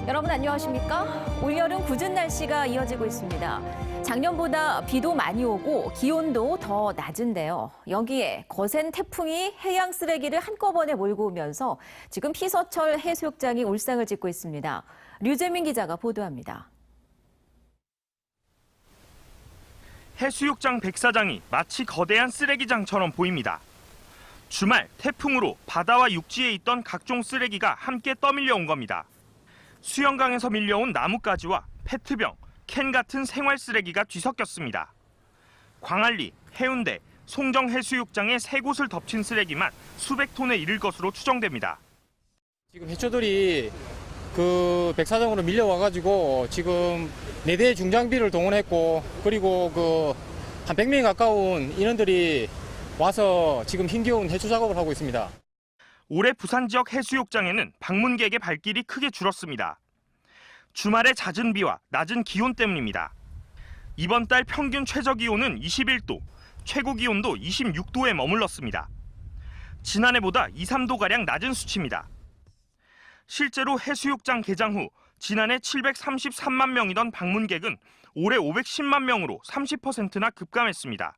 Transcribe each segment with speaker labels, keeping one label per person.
Speaker 1: 여러분 안녕하십니까? 올여름 궂은 날씨가 이어지고 있습니다. 작년보다 비도 많이 오고 기온도 더 낮은데요. 여기에 거센 태풍이 해양 쓰레기를 한꺼번에 몰고 오면서 지금 피서철 해수욕장이 울상을 짓고 있습니다. 류재민 기자가 보도합니다.
Speaker 2: 해수욕장 백사장이 마치 거대한 쓰레기장처럼 보입니다. 주말 태풍으로 바다와 육지에 있던 각종 쓰레기가 함께 떠밀려 온 겁니다. 수영강에서 밀려온 나뭇가지와 페트병, 캔 같은 생활 쓰레기가 뒤섞였습니다. 광안리, 해운대, 송정 해수욕장의 세 곳을 덮친 쓰레기만 수백 톤에 이를 것으로 추정됩니다.
Speaker 3: 지금 해초들이 그 백사장으로 밀려와가지고 지금 4대의 중장비를 동원했고 그리고 한 100명에 가까운 인원들이 와서 지금 힘겨운 해초 작업을 하고 있습니다.
Speaker 2: 올해 부산 지역 해수욕장에는 방문객의 발길이 크게 줄었습니다. 주말의 잦은 비와 낮은 기온 때문입니다. 이번 달 평균 최저 기온은 21도, 최고 기온도 26도에 머물렀습니다. 지난해보다 2, 3도가량 낮은 수치입니다. 실제로 해수욕장 개장 후 지난해 733만 명이던 방문객은 올해 510만 명으로 30%나 급감했습니다.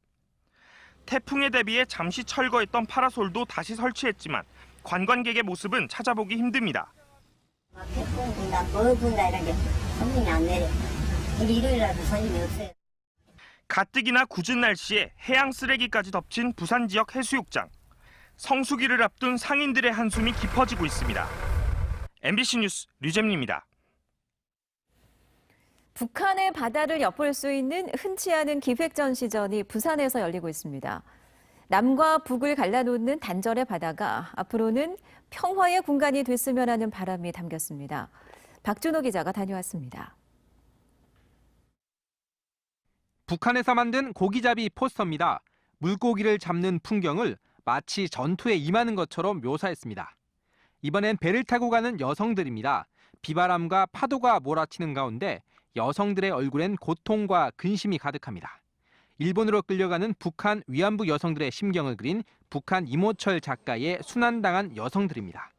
Speaker 2: 태풍에 대비해 잠시 철거했던 파라솔도 다시 설치했지만 관광객의 모습은 찾아보기 힘듭니다.
Speaker 4: 태풍 분다, 뭐 분다 이렇게 손님이 안 내려. 우리 일요일날도 손님이 없어요.
Speaker 2: 가뜩이나 궂은 날씨에 해양 쓰레기까지 덮친 부산 지역 해수욕장. 성수기를 앞둔 상인들의 한숨이 깊어지고 있습니다. MBC 뉴스 류잼리입니다.
Speaker 1: 북한의 바다를 엿볼 수 있는 흔치 않은 기획전시전이 부산에서 열리고 있습니다. 남과 북을 갈라놓는 단절의 바다가 앞으로는 평화의 공간이 됐으면 하는 바람이 담겼습니다. 박준호 기자가 다녀왔습니다.
Speaker 5: 북한에서 만든 고기잡이 포스터입니다. 물고기를 잡는 풍경을 마치 전투에 임하는 것처럼 묘사했습니다. 이번엔 배를 타고 가는 여성들입니다. 비바람과 파도가 몰아치는 가운데 여성들의 얼굴엔 고통과 근심이 가득합니다. 일본으로 끌려가는 북한 위안부 여성들의 심경을 그린 북한 이모철 작가의 순환당한 여성들입니다.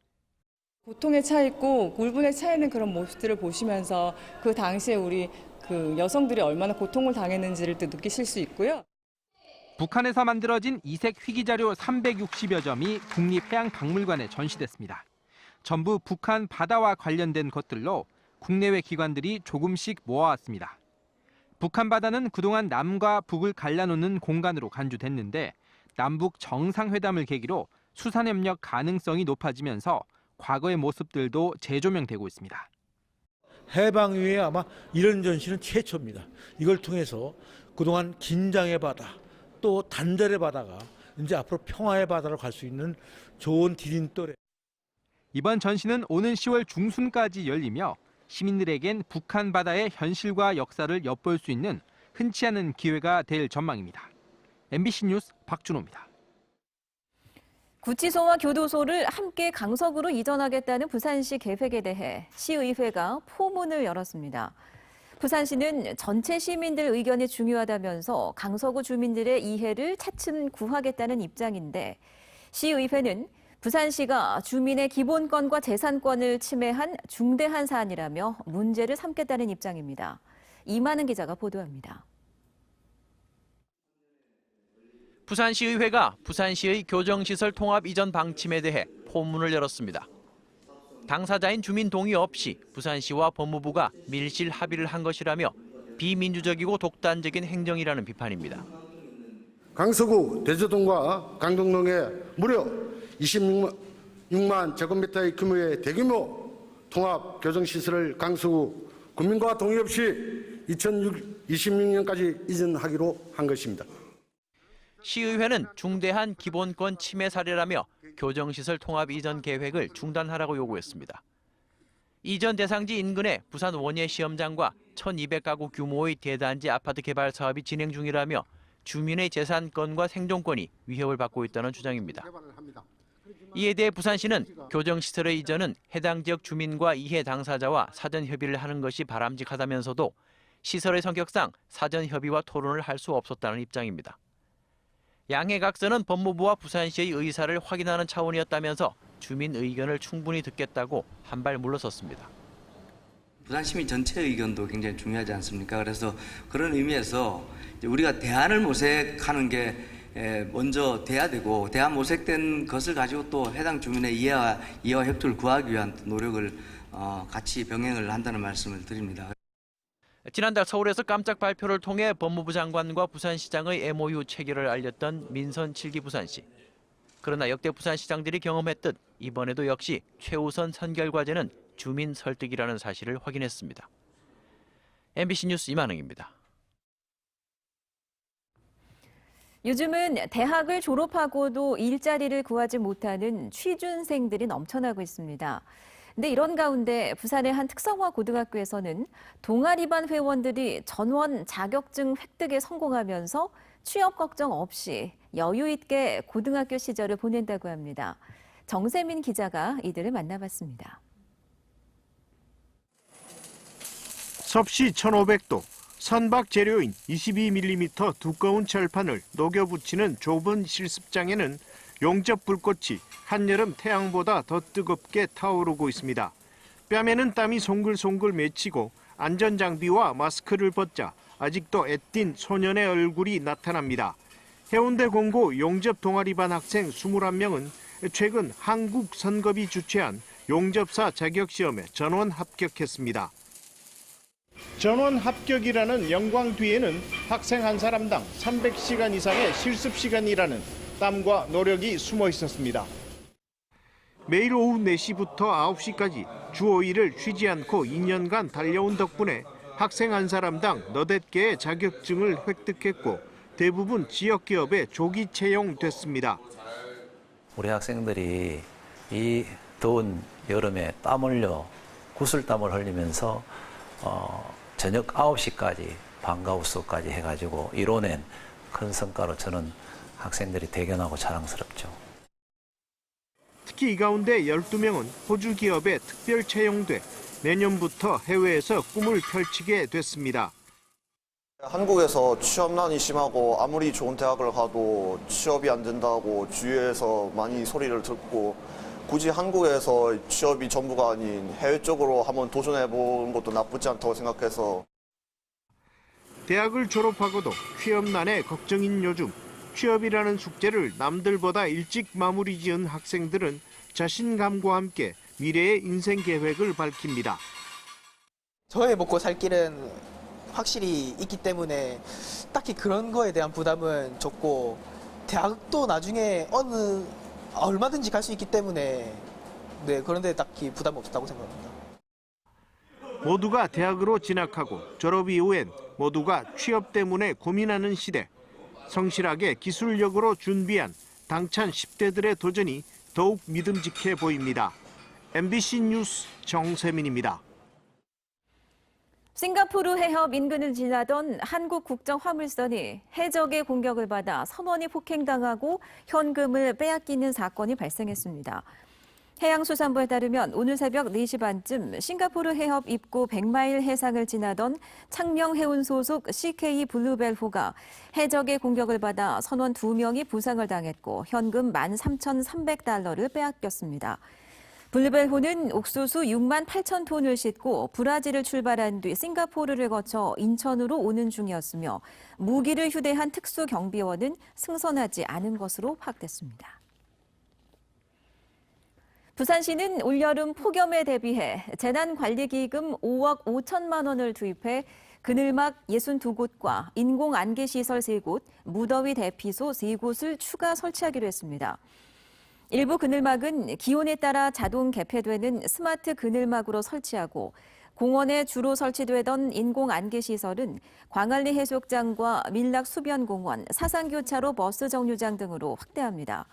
Speaker 6: 고통에 차 있고 울분에 차 있는 그런 모습들을 보시면서 그 당시에 우리 그 여성들이 얼마나 고통을 당했는지를 또 느끼실 수 있고요.
Speaker 5: 북한에서 만들어진 이색 희귀자료 360여 점이 국립해양박물관에 전시됐습니다. 전부 북한 바다와 관련된 것들로 국내외 기관들이 조금씩 모아왔습니다. 북한 바다는 그동안 남과 북을 갈라놓는 공간으로 간주됐는데 남북 정상회담을 계기로 수산협력 가능성이 높아지면서 과거의 모습들도 재조명되고 있습니다.
Speaker 7: 해방 이후에 아마 이런 전시는 최초입니다. 이걸 통해서 그동안 긴장의 바다, 또 단절의 바다가 이제 앞으로 평화의 바다로 갈 수 있는 좋은 디딤돌에.
Speaker 5: 이번 전시는 오는 10월 중순까지 열리며 시민들에겐 북한 바다의 현실과 역사를 엿볼 수 있는 흔치 않은 기회가 될 전망입니다. MBC 뉴스 박준호입니다.
Speaker 1: 구치소와 교도소를 함께 강석으로 이전하겠다는 부산시 계획에 대해 시의회가 포문을 열었습니다. 부산시는 전체 시민들 의견이 중요하다면서 강서구 주민들의 이해를 차츰 구하겠다는 입장인데 시의회는 부산시가 주민의 기본권과 재산권을 침해한 중대한 사안이라며 문제를 삼겠다는 입장입니다. 이만은 기자가 보도합니다.
Speaker 8: 부산시의회가 부산시의 교정시설 통합 이전 방침에 대해 포문을 열었습니다. 당사자인 주민 동의 없이 부산시와 법무부가 밀실 합의를 한 것이라며 비민주적이고 독단적인 행정이라는 비판입니다.
Speaker 9: 강서구 대저동과 강동동에 무려 26만 제곱미터의 규모의 대규모 통합 교정시설을 강서구 국민과 동의 없이 2026년까지 이전하기로 한 것입니다.
Speaker 8: 시의회는 중대한 기본권 침해 사례라며 교정시설 통합 이전 계획을 중단하라고 요구했습니다. 이전 대상지 인근에 부산 원예 시험장과 1,200가구 규모의 대단지 아파트 개발 사업이 진행 중이라며 주민의 재산권과 생존권이 위협을 받고 있다는 주장입니다. 이에 대해 부산시는 교정시설의 이전은 해당 지역 주민과 이해 당사자와 사전 협의를 하는 것이 바람직하다면서도 시설의 성격상 사전 협의와 토론을 할 수 없었다는 입장입니다. 양해 각서는 법무부와 부산시의 의사를 확인하는 차원이었다면서 주민 의견을 충분히 듣겠다고 한 발 물러섰습니다.
Speaker 10: 부산 시민 전체 의견도 굉장히 중요하지 않습니까? 그래서 그런 의미에서 이제 우리가 대안을 모색하는 게 먼저 돼야 되고, 대안 모색된 것을 가지고 또 해당 주민의 이해와 협조를 구하기 위한 노력을 같이 병행을 한다는 말씀을 드립니다.
Speaker 8: 지난달 서울에서 깜짝 발표를 통해 법무부 장관과 부산시장의 MOU 체결을 알렸던 민선 7기 부산시. 그러나 역대 부산시장들이 경험했듯 이번에도 역시 최우선 선결 과제는 주민 설득이라는 사실을 확인했습니다. MBC 뉴스 이만흥입니다.
Speaker 1: 요즘은 대학을 졸업하고도 일자리를 구하지 못하는 취준생들이 넘쳐나고 있습니다. 근데 이런 가운데 부산의 한 특성화 고등학교에서는 동아리반 회원들이 전원 자격증 획득에 성공하면서 취업 걱정 없이 여유 있게 고등학교 시절을 보낸다고 합니다. 정세민 기자가 이들을 만나봤습니다.
Speaker 11: 섭씨 1,500도, 선박 재료인 22mm 두꺼운 철판을 녹여 붙이는 좁은 실습장에는 용접 불꽃이 한여름 태양보다 더 뜨겁게 타오르고 있습니다. 뺨에는 땀이 송글송글 맺히고 안전장비와 마스크를 벗자 아직도 애띤 소년의 얼굴이 나타납니다. 해운대 공고 용접 동아리반 학생 21명은 최근 한국선겁이 주최한 용접사 자격시험에 전원 합격했습니다. 전원 합격이라는 영광 뒤에는 학생 한 사람당 300시간 이상의 실습 시간이라는 땀과 노력이 숨어 있었습니다. 매일 오후 4시부터 9시까지 주 5일을 쉬지 않고 2년간 달려온 덕분에 학생 한 사람당 너댓 개의 자격증을 획득했고 대부분 지역 기업에 조기 채용됐습니다.
Speaker 12: 우리 학생들이 이 더운 여름에 땀 흘려 구슬땀을 흘리면서 저녁 9시까지 방과 후수까지 해가지고 이뤄낸 큰 성과로 저는 학생들이 대견하고 자랑스럽죠.
Speaker 11: 특히 이 가운데 12명은 호주 기업에 특별 채용돼 내년부터 해외에서 꿈을 펼치게 됐습니다.
Speaker 13: 한국에서 취업난이 심하고 아무리 좋은 대학을 가도 취업이 안 된다고 주위에서 많이 소리를 듣고 굳이 한국에서 취업이 전부가 아닌 해외 쪽으로 한번 도전해보는 것도 나쁘지 않다고 생각해서.
Speaker 11: 대학을 졸업하고도 취업난에 걱정인 요즘 취업이라는 숙제를 남들보다 일찍 마무리 지은 학생들은 자신감과 함께 미래의 인생 계획을 밝힙니다.
Speaker 14: 저의 먹고 살 길은 확실히 있기 때문에 딱히 그런 거에 대한 부담은 적고 대학도 나중에 얼마든지 갈 수 있기 때문에 그런데 딱히 부담 없었다고 생각합니다.
Speaker 11: 모두가 대학으로 진학하고 졸업 이후엔 모두가 취업 때문에 고민하는 시대. 성실하게 기술력으로 준비한 당찬 10대들의 도전이 더욱 믿음직해 보입니다. MBC 뉴스 정세민입니다.
Speaker 1: 싱가포르 해협 인근을 지나던 한국 국적 화물선이 해적의 공격을 받아 선원이 폭행당하고 현금을 빼앗기는 사건이 발생했습니다. 해양수산부에 따르면 오늘 새벽 4시 반쯤 싱가포르 해협 입구 100마일 해상을 지나던 창녕해운 소속 CK 블루벨호가 해적의 공격을 받아 선원 2명이 부상을 당했고 현금 13,300달러를 빼앗겼습니다. 블루벨호는 옥수수 6만 8천 톤을 싣고 브라질을 출발한 뒤 싱가포르를 거쳐 인천으로 오는 중이었으며 무기를 휴대한 특수경비원은 승선하지 않은 것으로 파악됐습니다. 부산시는 올여름 폭염에 대비해 재난관리기금 5억 5천만 원을 투입해 그늘막 62곳과 인공안개시설 3곳, 무더위 대피소 3곳을 추가 설치하기로 했습니다. 일부 그늘막은 기온에 따라 자동 개폐되는 스마트 그늘막으로 설치하고 공원에 주로 설치되던 인공안개시설은 광안리 해수욕장과 밀락수변공원, 사상교차로 버스 정류장 등으로 확대합니다.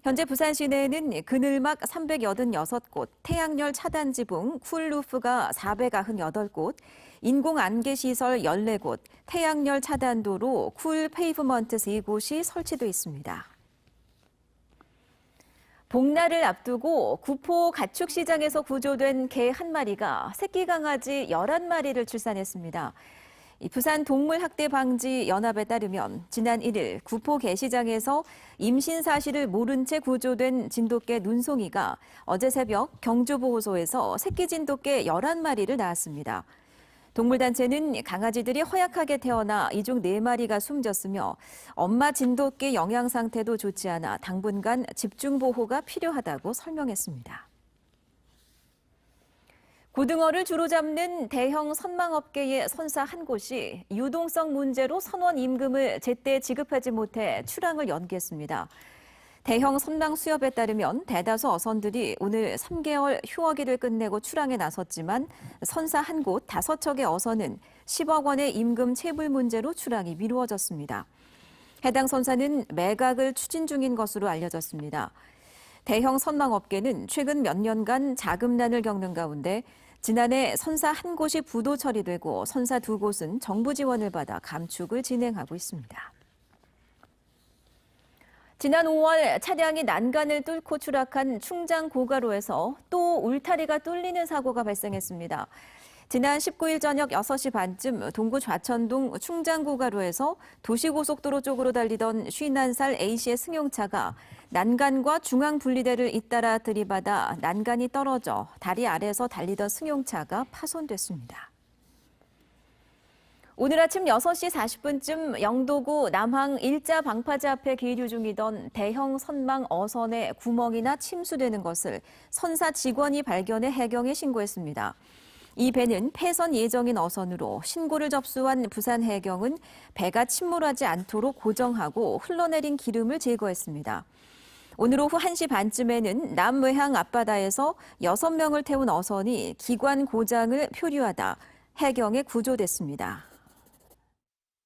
Speaker 1: 현재 부산 시내에는 그늘막 386곳, 태양열 차단 지붕, 쿨루프가 498곳, 인공안개시설 14곳, 태양열 차단도로 쿨 페이브먼트 3곳이 설치돼 있습니다. 복날을 앞두고 구포 가축시장에서 구조된 개 1마리가 새끼 강아지 11마리를 출산했습니다. 이 부산 동물학대방지연합에 따르면 지난 1일 구포 개시장에서 임신 사실을 모른 채 구조된 진돗개 눈송이가 어제 새벽 경주보호소에서 새끼 진돗개 11마리를 낳았습니다. 동물단체는 강아지들이 허약하게 태어나 이 중 4마리가 숨졌으며 엄마 진돗개 영양 상태도 좋지 않아 당분간 집중 보호가 필요하다고 설명했습니다. 고등어를 주로 잡는 대형 선망업계의 선사 한 곳이 유동성 문제로 선원 임금을 제때 지급하지 못해 출항을 연기했습니다. 대형 선망 수협에 따르면 대다수 어선들이 오늘 3개월 휴업일을 끝내고 출항에 나섰지만 선사 한 곳 5척의 어선은 10억 원의 임금 체불 문제로 출항이 미루어졌습니다. 해당 선사는 매각을 추진 중인 것으로 알려졌습니다. 대형 선망업계는 최근 몇 년간 자금난을 겪는 가운데 지난해 선사 한 곳이 부도 처리되고 선사 2곳은 정부 지원을 받아 감축을 진행하고 있습니다. 지난 5월 차량이 난간을 뚫고 추락한 충장 고가로에서 또 울타리가 뚫리는 사고가 발생했습니다. 지난 19일 저녁 6시 반쯤 동구 좌천동 충장고가로에서 도시고속도로 쪽으로 달리던 51살 A씨의 승용차가 난간과 중앙분리대를 잇따라 들이받아 난간이 떨어져 다리 아래에서 달리던 승용차가 파손됐습니다. 오늘 아침 6시 40분쯤 영도구 남항 일자 방파제 앞에 계류 중이던 대형 선망 어선에 구멍이나 침수되는 것을 선사 직원이 발견해 해경에 신고했습니다. 이 배는 폐선 예정인 어선으로 신고를 접수한 부산 해경은 배가 침몰하지 않도록 고정하고 흘러내린 기름을 제거했습니다. 오늘 오후 1시 반쯤에는 남외항 앞바다에서 6명을 태운 어선이 기관 고장을 표류하다 해경에 구조됐습니다.